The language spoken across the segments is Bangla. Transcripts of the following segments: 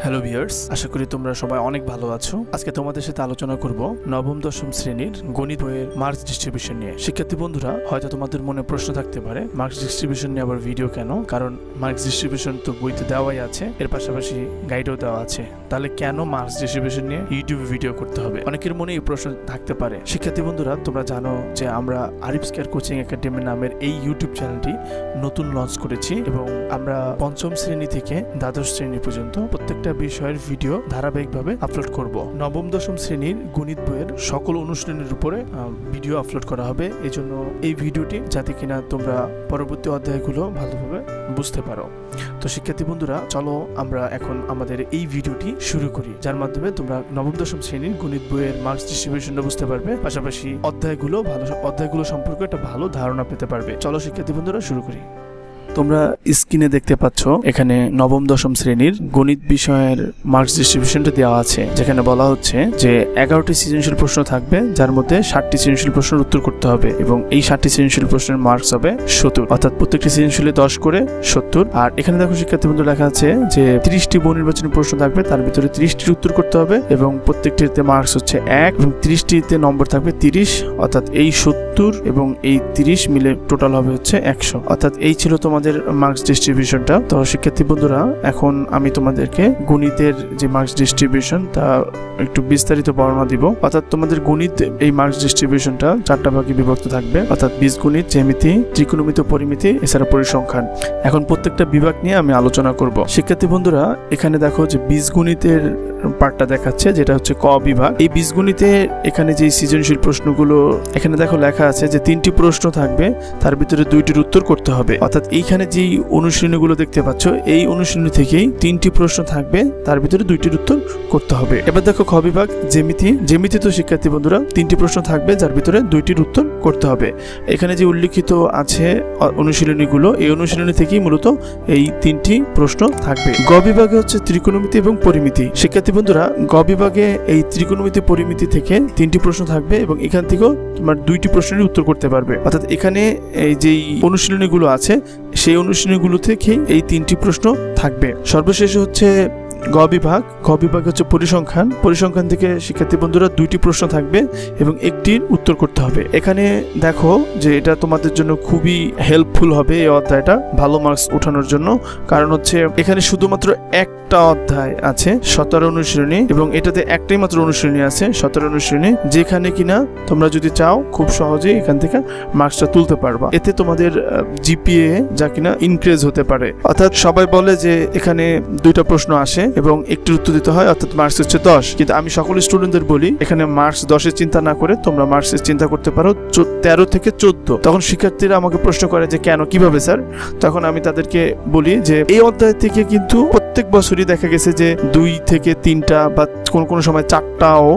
হ্যালো ভিউয়ার্স, আশা করি তোমরা সবাই অনেক ভালো আছো। আজকে তোমাদের সাথে আলোচনা করব নবম-দশম শ্রেণীর গণিত বইয়ের মার্কস ডিস্ট্রিবিউশন নিয়ে। শিক্ষার্থী বন্ধুরা, হয়তো তোমাদের মনে প্রশ্ন থাকতে পারে, মার্কস ডিস্ট্রিবিউশন নিয়ে আবার ভিডিও কেন? কারণ মার্কস ডিস্ট্রিবিউশন তো বইতে দেওয়াই আছে, এর পাশাপাশি গাইডও দেওয়া আছে, তাহলে কেন মার্কস ডিস্ট্রিবিউশন নিয়ে ইউটিউবে ভিডিও করতে হবে? অনেকের মনে এই প্রশ্ন থাকতে পারে। শিক্ষার্থী বন্ধুরা, তোমরা জানো যে আমরা আরিফ'স কোচিং একাডেমি নামের এই ইউটিউব চ্যানেলটি নতুন লঞ্চ করেছি এবং আমরা পঞ্চম শ্রেণী থেকে দ্বাদশ শ্রেণী পর্যন্ত প্রত্যেকটা বিষয়ের ভিডিও ধারাবাহিকভাবে আপলোড করব। নবম-দশম শ্রেণীর গণিত বইয়ের সকল অনুশীলনের উপরে ভিডিও আপলোড করা হবে। এজন্য এই ভিডিওটি যাতে কিনা তোমরা পরবর্তী অধ্যায়গুলো ভালোভাবে বুঝতে পারো। তো শিক্ষার্থী বন্ধুরা, চলো আমরা এখন আমাদের এই ভিডিওটি শুরু করি, যার মাধ্যমে তোমরা নবম-দশম শ্রেণীর গণিত বইয়ের মার্কস ডিস্ট্রিবিউশনটা বুঝতে পারবে, পাশাপাশি অধ্যায়গুলো সম্পর্কে একটা ভালো ধারণা পেতে পারবে। চলো শিক্ষার্থী বন্ধুরা শুরু করি। তোমরা স্ক্রিনে দেখতে পাচ্ছ এখানে নবম-দশম শ্রেণীর গণিত বিষয়ের মার্কস ডিস্ট্রিবিউশনটা দেওয়া আছে, যেখানে বলা হচ্ছে যে 11টি সৃজনশীল প্রশ্ন থাকবে, যার মধ্যে 60টি সৃজনশীল প্রশ্নের উত্তর করতে হবে এবং এই 60টি সৃজনশীল প্রশ্নের মার্কস হবে 70, অর্থাৎ প্রত্যেকটি সৃজনশীলে 10 করে 70। আর এখানে দেখো শিক্ষার্থী বন্ধু লেখা আছে যে 30টি বহু নির্বাচনী প্রশ্ন থাকবে, তার ভিতরে 30টির উত্তর করতে হবে এবং প্রত্যেকটিতে মার্কস হচ্ছে 1 এবং 30টিতে নম্বর থাকবে 30, অর্থাৎ এই 70 এবং এই 30 মিলে টোটাল হবে হচ্ছে 100। অর্থাৎ এই ছিল তোমাদের মার্কস ডিস্ট্রিবিউশনটা। তো শিক্ষার্থী বন্ধুরা, এখন আমি তোমাদেরকে গণিতের যে মার্কস ডিস্ট্রিবিউশন তা একটু বিস্তারিত বর্ণনা দিব। অর্থাৎ তোমাদের গণিত এই মার্কস ডিস্ট্রিবিউশনটা 4টা ভাগে বিভক্ত থাকবে, অর্থাৎ বীজগণিত, জ্যামিতি, ত্রিকোণমিতি, পরিমিতি, এছাড়া পরিসংখ্যান। এখন প্রত্যেকটা বিভাগ নিয়ে আমি আলোচনা করব। শিক্ষার্থী বন্ধুরা, এখানে দেখো যে বীজগণিতের পার্টটা দেখাচ্ছে, যেটা হচ্ছে ক বিভাগ। এই বীজগণিতে এখানে যে সৃজনশীল প্রশ্নগুলো এখানে দেখো লেখা আছে যে 3টি প্রশ্ন থাকবে, তার ভিতরে 2টির উত্তর করতে হবে। অর্থাৎ এইখানে যে অনুশীলনীগুলো দেখতে পাচ্ছ, এই অনুশীলনী থেকেই 3টি প্রশ্ন থাকবে, তার ভিতরে 2টির উত্তর করতে হবে। এবার দেখো খ বিভাগ জ্যামিতি তো শিক্ষার্থী বন্ধুরা 3টি প্রশ্ন থাকবে, যার ভিতরে 2টির উত্তর করতে হবে। এখানে যে উল্লিখিত আছে অনুশীলনীগুলো, এই অনুশীলনী থেকেই মূলত এই 3টি প্রশ্ন থাকবে। গ বিভাগে হচ্ছে ত্রিকোণমিতি এবং পরিমিতি। শিক্ষার্থী বন্ধুরা, গ বিভাগে এই ত্রিকোণমিতি পরিমিতি থেকে 3টি প্রশ্ন থাকবে এবং এখান থেকেও তোমার 2টি প্রশ্নের উত্তর করতে পারবে। অর্থাৎ এখানে এই যে অনুশীলনীগুলো আছে, সেই অনুশীলনীগুলো থেকে এই 3টি প্রশ্ন থাকবে। সর্বশেষ হচ্ছে গ বিভাগ হচ্ছে পরিসংখ্যান থেকে শিক্ষার্থী বন্ধুরা 2টি প্রশ্ন থাকবে এবং একটির উত্তর করতে হবে। এখানে দেখো যে এটা তোমাদের জন্য খুবই হেল্পফুল হবে এই অধ্যায়টা ভালো মার্কস ওঠানোর জন্য, কারণ হচ্ছে এখানে শুধুমাত্র একটা অধ্যায় আছে 17 অনুশীলনী এবং এটাতে একটাই মাত্র অনুশীলনী আছে 17 অনুশীলনী, যেখানে কিনা তোমরা যদি চাও খুব সহজেই এখান থেকে মার্কসটা তুলতে পারবা। এতে তোমাদের জিপিএ যা কিনা ইনক্রিজ হতে পারে। অর্থাৎ সবাই বলে যে এখানে 2টা প্রশ্ন আসে এবং একটির উত্তর দিতে হয়, অর্থাৎ মার্কস হচ্ছে 10। কিন্তু আমি সকল স্টুডেন্টদের বলি, এখানে মার্কস 10-এর চিন্তা না করে তোমরা মার্কসের চিন্তা করতে পারো 13 থেকে 14। তখন শিক্ষার্থীরা আমাকে প্রশ্ন করে যে কেন, কিভাবে স্যার? তখন আমি তাদেরকে বলি যে এই অধ্যায় থেকে কিন্তু প্রত্যেক বছরই দেখা গেছে যে 2 থেকে 3টা বা কোন সময় 4টাও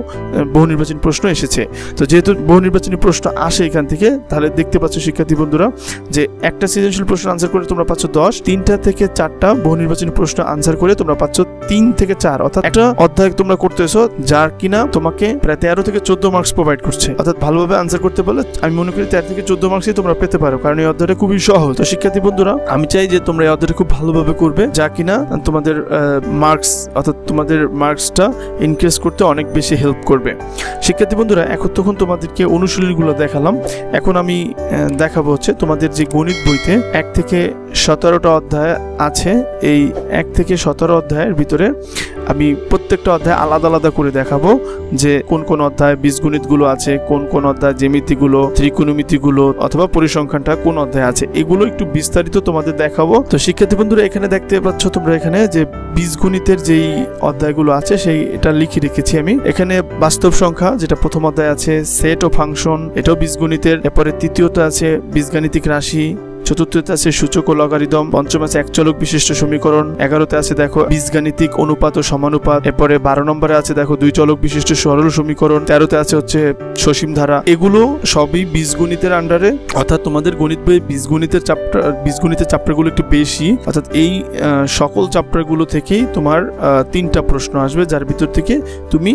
বহু নির্বাচনী প্রশ্ন এসেছে। তো যেহেতু বহু নির্বাচনী প্রশ্ন আসে এখান থেকে, তাহলে দেখতে পাচ্ছ শিক্ষার্থী বন্ধুরা যে একটা সৃজনশীল প্রশ্ন আনসার করে তোমরা পাচ্ছ 10, 3টা থেকে 4টা বহু নির্বাচনী প্রশ্ন আনসার করে তোমরা পাচ্ছ 3 থেকে 4। অর্থাৎ একটা অধ্যায় তোমরা করতেছো যার কিনা তোমাকে প্রায় 13 থেকে 14 মার্কস প্রোভাইড করছে। অর্থাৎ ভালোভাবে আনসার করতে পারলে আমি মনে করি 13 থেকে 14 মার্কসই তোমরা পেতে পারো, কারণ এই অধ্যায়টা খুবই সহজ। তো শিক্ষার্থী বন্ধুরা, আমি চাই যে তোমরা এই অধ্যায়টা খুব ভালোভাবে করবে, যা কিনা তোমাদের মার্কসটা ইনক্রিজ করতে অনেক বেশি হেল্প করবে। শিক্ষার্থী বন্ধুরা, তখন তোমাদেরকে অনুশীলনীগুলো দেখালাম, এখন আমি দেখাবো হচ্ছে তোমাদের যে গণিত বইতে 1 থেকে 17টা অধ্যায় আছে। এই 1 থেকে 17 অধ্যায়ের ভিতরে আমি প্রত্যেকটা অধ্যায় আলাদা আলাদা করে দেখাবো যে কোন অধ্যায় বীজগণিতগুলো আছে, কোন অধ্যায় জ্যামিতিগুলো, ত্রিকোণমিতিগুলো অথবা পরিসংখ্যানটা কোন অধ্যায় আছে, এগুলো একটু বিস্তারিত তোমাদের দেখাবো। তো শিক্ষার্থী বন্ধুরা, এখানে দেখতে পাচ্ছ তোমরা এখানে যে বীজগণিতের যেই অধ্যায়গুলো আছে এটা লিখে রেখেছি আমি। এখানে বাস্তব সংখ্যা, যেটা প্রথম অধ্যায় আছে, সেট ও ফাংশন, এটাও বীজগণিতের। এরপরে তৃতীয়টা আছে বীজগাণিতিক রাশি, চতুর্থতে আছে সূচক ও লগারিদম, পঞ্চম আছে একচলক বিশিষ্ট সমীকরণ, 11তে আছে দেখো বীজগাণিতিক অনুপাত ও সমানুপাত, এরপরে 12 নম্বরে আছে দেখো 2 চলক বিশিষ্ট সরল সমীকরণ, 13তে আছে হচ্ছে সসীম ধারা। এগুলো সবই বীজগণিতের আন্ডারে। অর্থাৎ তোমাদের গণিত বই বীজগণিতের চ্যাপ্টারগুলো একটু বেশি। অর্থাৎ এই সকল চ্যাপ্টারগুলো থেকেই তোমার 3টা প্রশ্ন আসবে, যার ভিতর থেকে তুমি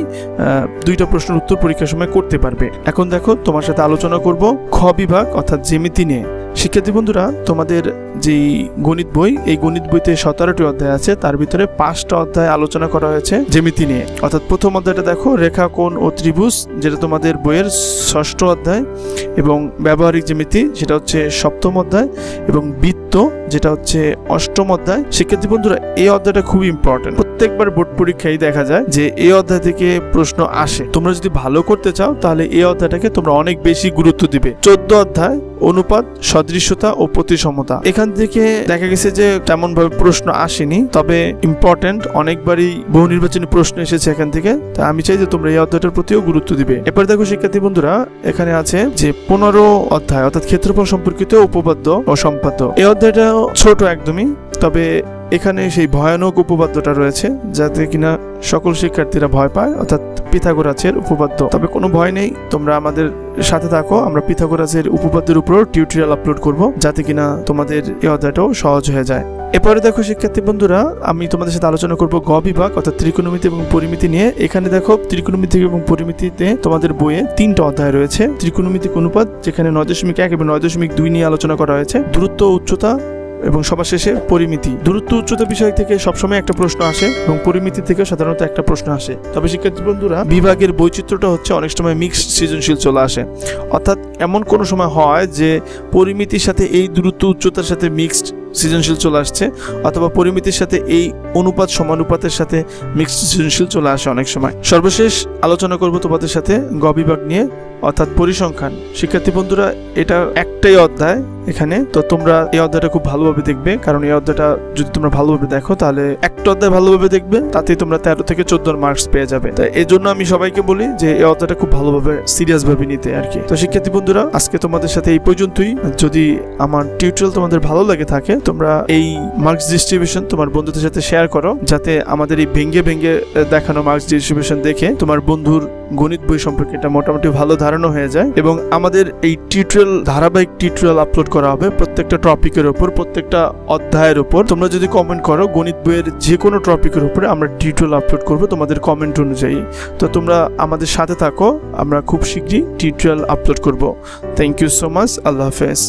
2টা প্রশ্নের উত্তর পরীক্ষার সময় করতে পারবে। এখন দেখো তোমার সাথে আলোচনা করব খ বিভাগ অর্থাৎ জ্যামিতি নিয়ে। শিক্ষার্থী বন্ধুরা, তোমাদের যেই গণিত বই, এই গণিত বইতে 17টি অধ্যায় আছে, তার ভিতরে 5টা অধ্যায় আলোচনা করা হয়েছে জ্যামিতি নিয়ে। অর্থাৎ প্রথম অধ্যায়টা দেখো, রেখা, কোণ ও ত্রিভুজ, যেটা তোমাদের বইয়ের 6ষ্ঠ অধ্যায়, এবং ব্যবহারিক জ্যামিতি, যেটা হচ্ছে 7ম অধ্যায়, এবং বৃত্ত, যেটা হচ্ছে 8ম অধ্যায়। শিক্ষার্থী বন্ধুরা, এই অধ্যায়টা খুবই ইম্পর্টেন্ট। প্রত্যেকবার বোর্ড পরীক্ষায় দেখা যায় যে এই অধ্যায় থেকে প্রশ্ন আসে। তোমরা যদি ভালো করতে চাও তাহলে এই অধ্যায়টাকে তোমরা অনেক বেশি গুরুত্ব দিবে। 14 অধ্যায় অনুপাত, সদৃশ্যতা ও প্রতিসমতা। এখান থেকে দেখা গেছে যে তেমন ভাবে প্রশ্ন আসেনি, তবে ইম্পর্টেন্ট, অনেকবারই বহু নির্বাচনী প্রশ্ন এসেছে এখান থেকে। তাই আমি চাই যে তোমরা এই অধ্যায়টার প্রতিও গুরুত্ব দিবে। এরপর দেখো শিক্ষার্থী বন্ধুরা, এখানে আছে যে 15 অধ্যায়, অর্থাৎ ক্ষেত্রফল সম্পর্কিত উপপাদ্য ও সম্পাদ্য। এই অধ্যায়টা ছোট একদমই, তবে এখানে সেই ভয়ানক উপপাদ্যটা রয়েছে যাতে কিনা সকল শিক্ষার্থীরা ভয় পায়, অর্থাৎ পিথাগোরাসের উপপাদ্য। তবে কোনো ভয় নেই, তোমরা আমাদের সাথে থাকো। আমরা পিথাগোরাসের উপপাদ্যের উপর টিউটোরিয়াল আপলোড করব, যাতে কিনা তোমাদের এই অধ্যায়টাও সহজ হয়ে যায়। এরপরে দেখো শিক্ষার্থী বন্ধুরা, আমি তোমাদের সাথে আলোচনা করব গ বিভাগ, অর্থাৎ ত্রিকোণমিতি এবং পরিমিতি নিয়ে। এখানে দেখো ত্রিকোণমিতি এবং পরিমিতিতে তোমাদের বইয়ে 3টা অধ্যায় রয়েছে। ত্রিকোণমিতিক অনুপাত, যেখানে 9.1 এবং 9.2 নিয়ে আলোচনা করা হয়েছে। দূরত্ব, উচ্চতা, এবং সবার শেষে পরিমিতি। দূরত্ব উচ্চতা বিষয় থেকে সবসময় একটা প্রশ্ন আসে এবং পরিমিতি থেকে সাধারণত একটা প্রশ্ন আসে। তবে শিক্ষার্থী বন্ধুরা, বিভাগের বৈচিত্র্যটা হচ্ছে অনেক সময় মিক্সড সৃজনশীল চলে আসে। অর্থাৎ এমন কোনো সময় হয় যে পরিমিতির সাথে এই দূরত্ব উচ্চতার সাথে মিক্সড সৃজনশীল চলে আসছে, অথবা পরিমিতির সাথে এই অনুপাত সমানুপাতের সাথে মিক্সড সৃজনশীল চলে আসে অনেক সময়। সর্বশেষ আলোচনা করব তোমাদের সাথে গ বিভাগ নিয়ে, অর্থাৎ পরিসংখ্যান। শিক্ষার্থী বন্ধুরা, এটা একটাই অধ্যায় এখানে, তো তোমরা এই অধ্যায়টা খুব ভালোভাবে দেখবে, কারণ এই অধ্যায়টা যদি তোমরা ভালোভাবে দেখো তাহলে একটা অধ্যায় ভালোভাবে দেখবে, তাতেই তোমরা 13 থেকে 14 মার্কস পেয়ে যাবে। তাই এই জন্য আমি সবাইকে বলি যে এই অধ্যায়টা খুব ভালোভাবে সিরিয়াস ভাবে নিতে আর কি। তো শিক্ষার্থী বন্ধুরা, আজকে তোমাদের সাথে এই পর্যন্তই। যদি আমার টিউটোরিয়াল তোমাদের ভালো লাগে থাকে, তোমরা এই মার্কস ডিস্ট্রিবিউশন তোমার বন্ধুদের সাথে শেয়ার করো, যাতে আমাদের এই ভেঙ্গে ভেঙ্গে দেখানো মার্কস ডিস্ট্রিবিউশন দেখে তোমার বন্ধুর গণিত বই সম্পর্কে এটা মোটামুটি ভালো ধারণা হয়ে যায়। এবং আমাদের এই টিউটোরিয়াল, ধারাবাহিক টিউটোরিয়াল আপলোড করা হবে প্রত্যেকটা টপিকের উপর, প্রত্যেকটা অধ্যায়ের উপর। তোমরা যদি কমেন্ট করো গণিত বইয়ের যে কোনো টপিকের উপরে, আমরা টিউটোরিয়াল আপলোড করব তোমাদের কমেন্ট অনুযায়ী। তো তোমরা আমাদের সাথে থাকো, আমরা খুব শীঘ্রই টিউটোরিয়াল আপলোড করব। Thank you so much. আল্লাহ হাফেজ।